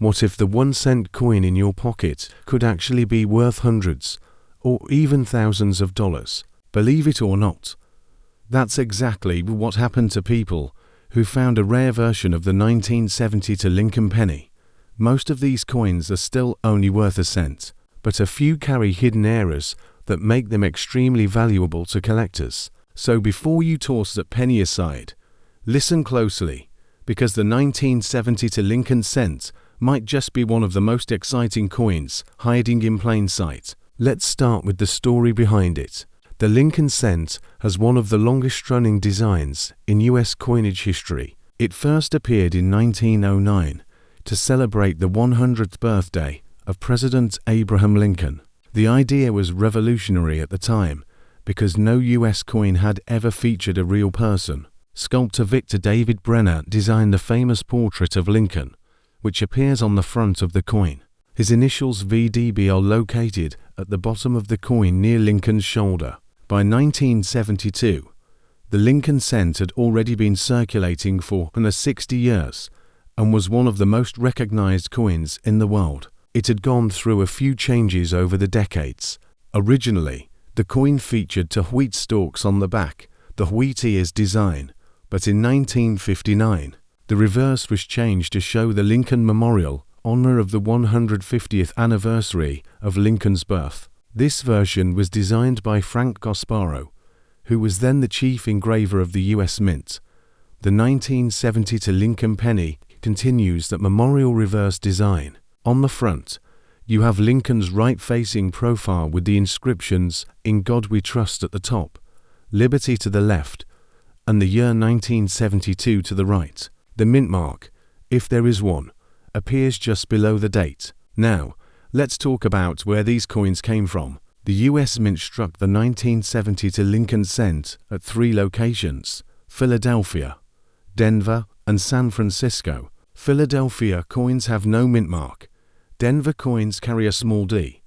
What if the 1-cent coin in your pocket could actually be worth hundreds or even thousands of dollars? Believe it or not, that's exactly what happened to people who found a rare version of the 1972 Lincoln penny. Most of these coins are still only worth a cent, but a few carry hidden errors that make them extremely valuable to collectors. So before you toss that penny aside, listen closely, because the 1972 Lincoln cent might just be one of the most exciting coins hiding in plain sight. Let's start with the story behind it. The Lincoln cent has one of the longest-running designs in U.S. coinage history. It first appeared in 1909 to celebrate the 100th birthday of President Abraham Lincoln. The idea was revolutionary at the time because no U.S. coin had ever featured a real person. Sculptor Victor David Brenner designed the famous portrait of Lincoln, which appears on the front of the coin. His initials VDB are located at the bottom of the coin near Lincoln's shoulder. By 1972, the Lincoln cent had already been circulating for 60 years and was one of the most recognized coins in the world. It had gone through a few changes over the decades. Originally, the coin featured two wheat stalks on the back, the wheat ears design, but in 1959, the reverse was changed to show the Lincoln Memorial, honor of the 150th anniversary of Lincoln's birth. This version was designed by Frank Gasparo, who was then the chief engraver of the U.S. Mint. The 1972 Lincoln penny continues that memorial reverse design. On the front, you have Lincoln's right-facing profile with the inscriptions "In God We Trust" at the top, "Liberty" to the left, and the year 1972 to the right. The mint mark, if there is one, appears just below the date. Now, let's talk about where these coins came from. The U.S. Mint struck the 1972 Lincoln cent at 3 locations: Philadelphia, Denver, and San Francisco. Philadelphia coins have no mint mark, Denver coins carry a small d,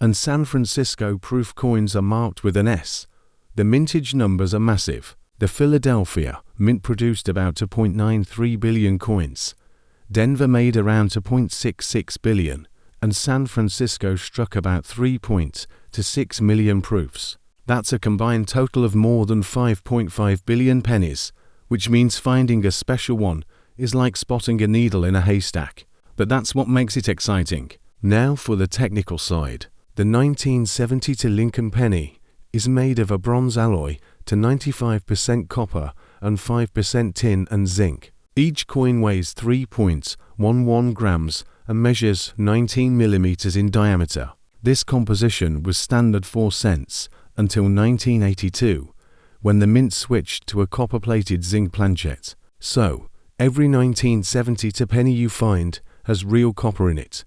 and San Francisco proof coins are marked with an S. The mintage numbers are massive. The Philadelphia Mint produced about 2.93 billion coins, Denver made around 2.66 billion, and San Francisco struck about 3.26 million proofs. That's a combined total of more than 5.5 billion pennies, which means finding a special one is like spotting a needle in a haystack. But that's what makes it exciting. Now for the technical side. The 1972 Lincoln penny is made of a bronze alloy to 95% copper and 5% tin and zinc. Each coin weighs 3.11 grams and measures 19 millimeters in diameter. This composition was standard 4 cents until 1982, when the mint switched to a copper-plated zinc planchet. So, every 1972 penny you find has real copper in it,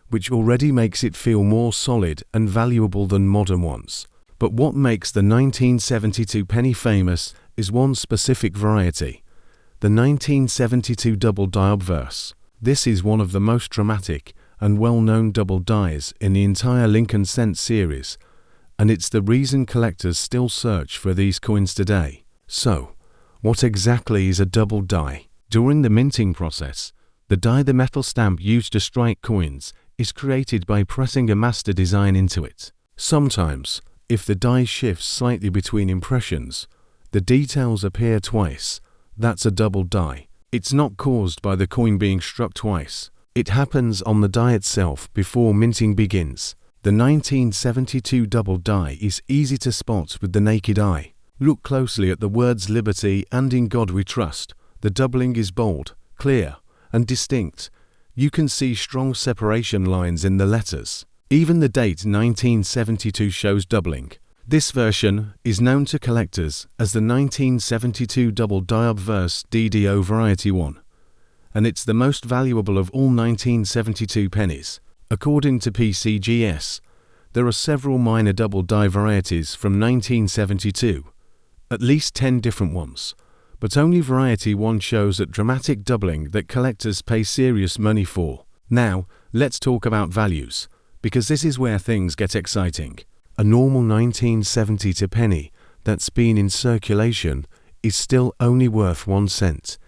which already makes it feel more solid and valuable than modern ones. But what makes the 1972 penny famous is one specific variety, the 1972 double die obverse. This is one of the most dramatic and well-known double dies in the entire Lincoln cent series, and it's the reason collectors still search for these coins today. So, what exactly is a double die? During the minting process, the die the metal stamp used to strike coins is created by pressing a master design into it. Sometimes, if the die shifts slightly between impressions, the details appear twice. That's a double die. It's not caused by the coin being struck twice. It happens on the die itself before minting begins. The 1972 double die is easy to spot with the naked eye. Look closely at the words "Liberty" and "In God We Trust." The doubling is bold, clear, and distinct. You can see strong separation lines in the letters. Even the date 1972 shows doubling. This version is known to collectors as the 1972 double die obverse DDO Variety 1, and it's the most valuable of all 1972 pennies. According to PCGS, there are several minor double die varieties from 1972, at least 10 different ones, but only Variety 1 shows a dramatic doubling that collectors pay serious money for. Now, let's talk about values, because this is where things get exciting. A normal 1972 penny that's been in circulation is still only worth 1 cent,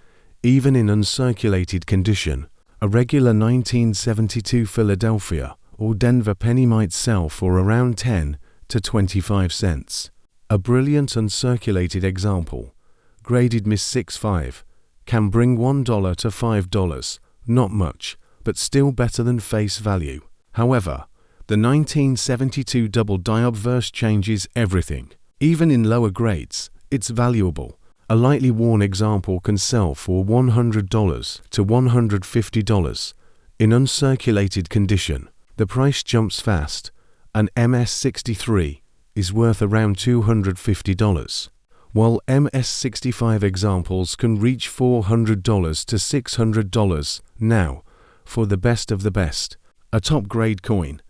even in uncirculated condition. A regular 1972 Philadelphia or Denver penny might sell for around 10 to 25 cents. A brilliant uncirculated example, graded Miss 65, can bring $1 to $5, not much, but still better than face value. However, the 1972 double die obverse changes everything. Even in lower grades, it's valuable. A lightly worn example can sell for $100 to $150. In uncirculated condition, the price jumps fast. An MS-63 is worth around $250, while MS-65 examples can reach $400 to $600 now for the best of the best. A top-grade coin,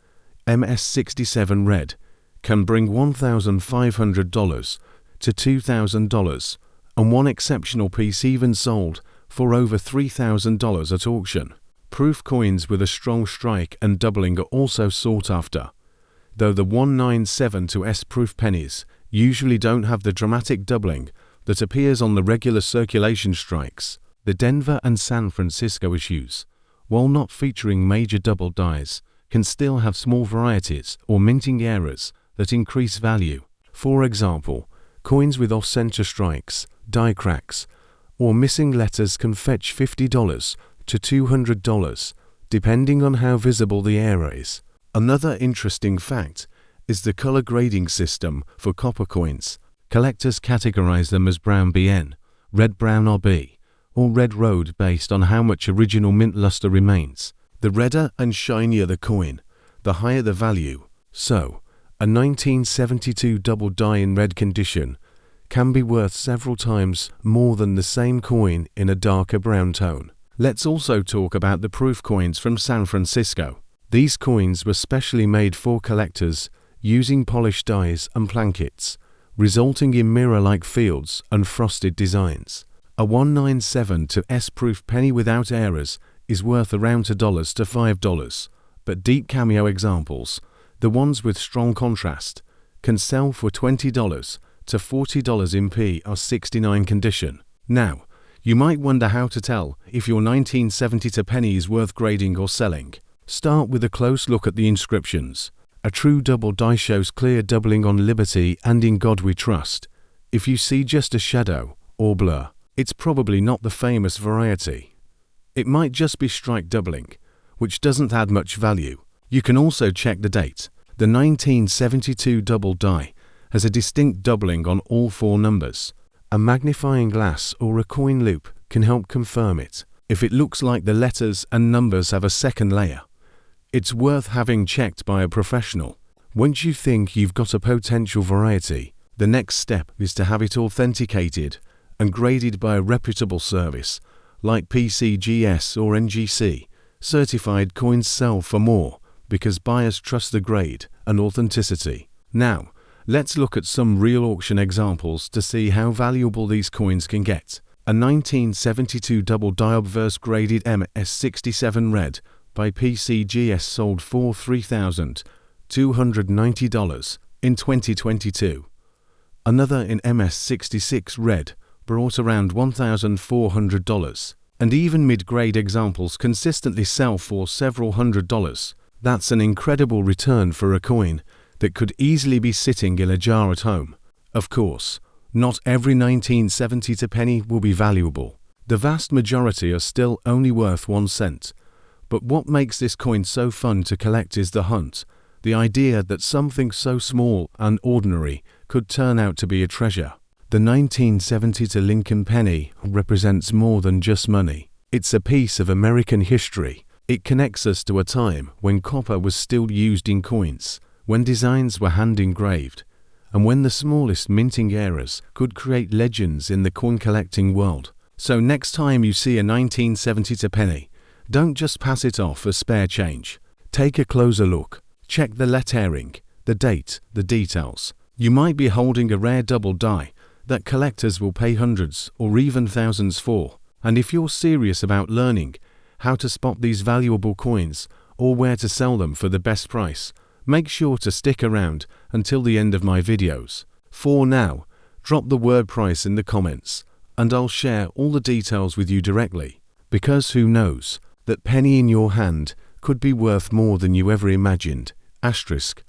MS-67 Red, can bring $1,500 to $2,000, and one exceptional piece even sold for over $3,000 at auction. Proof coins with a strong strike and doubling are also sought after, though the 197 to S proof pennies usually don't have the dramatic doubling that appears on the regular circulation strikes. The Denver and San Francisco issues, while not featuring major double dies, can still have small varieties or minting errors that increase value. For example, coins with off-center strikes, die cracks, or missing letters can fetch $50 to $200, depending on how visible the error is. Another interesting fact is the color grading system for copper coins. Collectors categorize them as brown BN, red brown RB, or red road based on how much original mint luster remains. The redder and shinier the coin, the higher the value. So, a 1972 double die in red condition can be worth several times more than the same coin in a darker brown tone. Let's also talk about the proof coins from San Francisco. These coins were specially made for collectors using polished dies and plankets, resulting in mirror-like fields and frosted designs. A 197 to S proof penny without errors is worth around $2 to $5, but deep cameo examples, the ones with strong contrast, can sell for $20 to $40 in PR69 condition. Now, you might wonder how to tell if your 1970 to penny is worth grading or selling. Start with a close look at the inscriptions. A true double die shows clear doubling on Liberty and In God We Trust. If you see just a shadow or blur, it's probably not the famous variety. It might just be strike doubling, which doesn't add much value. You can also check the date. The 1972 double die has a distinct doubling on all four numbers. A magnifying glass or a coin loop can help confirm it. If it looks like the letters and numbers have a second layer, it's worth having checked by a professional. Once you think you've got a potential variety, the next step is to have it authenticated and graded by a reputable service like PCGS or NGC. Certified coins sell for more because buyers trust the grade and authenticity. Now, let's look at some real auction examples to see how valuable these coins can get. A 1972 double die obverse graded MS-67 Red by PCGS sold for $3,290 in 2022. Another in MS-66 Red brought around $1,400, and even mid-grade examples consistently sell for several $100s. That's an incredible return for a coin that could easily be sitting in a jar at home. Of course, not every 1970 to penny will be valuable. The vast majority are still only worth 1 cent. But what makes this coin so fun to collect is the hunt, the idea that something so small and ordinary could turn out to be a treasure. The 1970 to Lincoln penny represents more than just money. It's a piece of American history. It connects us to a time when copper was still used in coins, when designs were hand-engraved, and when the smallest minting errors could create legends in the coin collecting world. So next time you see a 1970 to penny, don't just pass it off as spare change. Take a closer look. Check the lettering, the date, the details. You might be holding a rare double die that collectors will pay hundreds or even thousands for. And if you're serious about learning how to spot these valuable coins or where to sell them for the best price, make sure to stick around until the end of my videos. For now, drop the word price in the comments and I'll share all the details with you directly. Because who knows, That penny in your hand could be worth more than you ever imagined. Asterisk.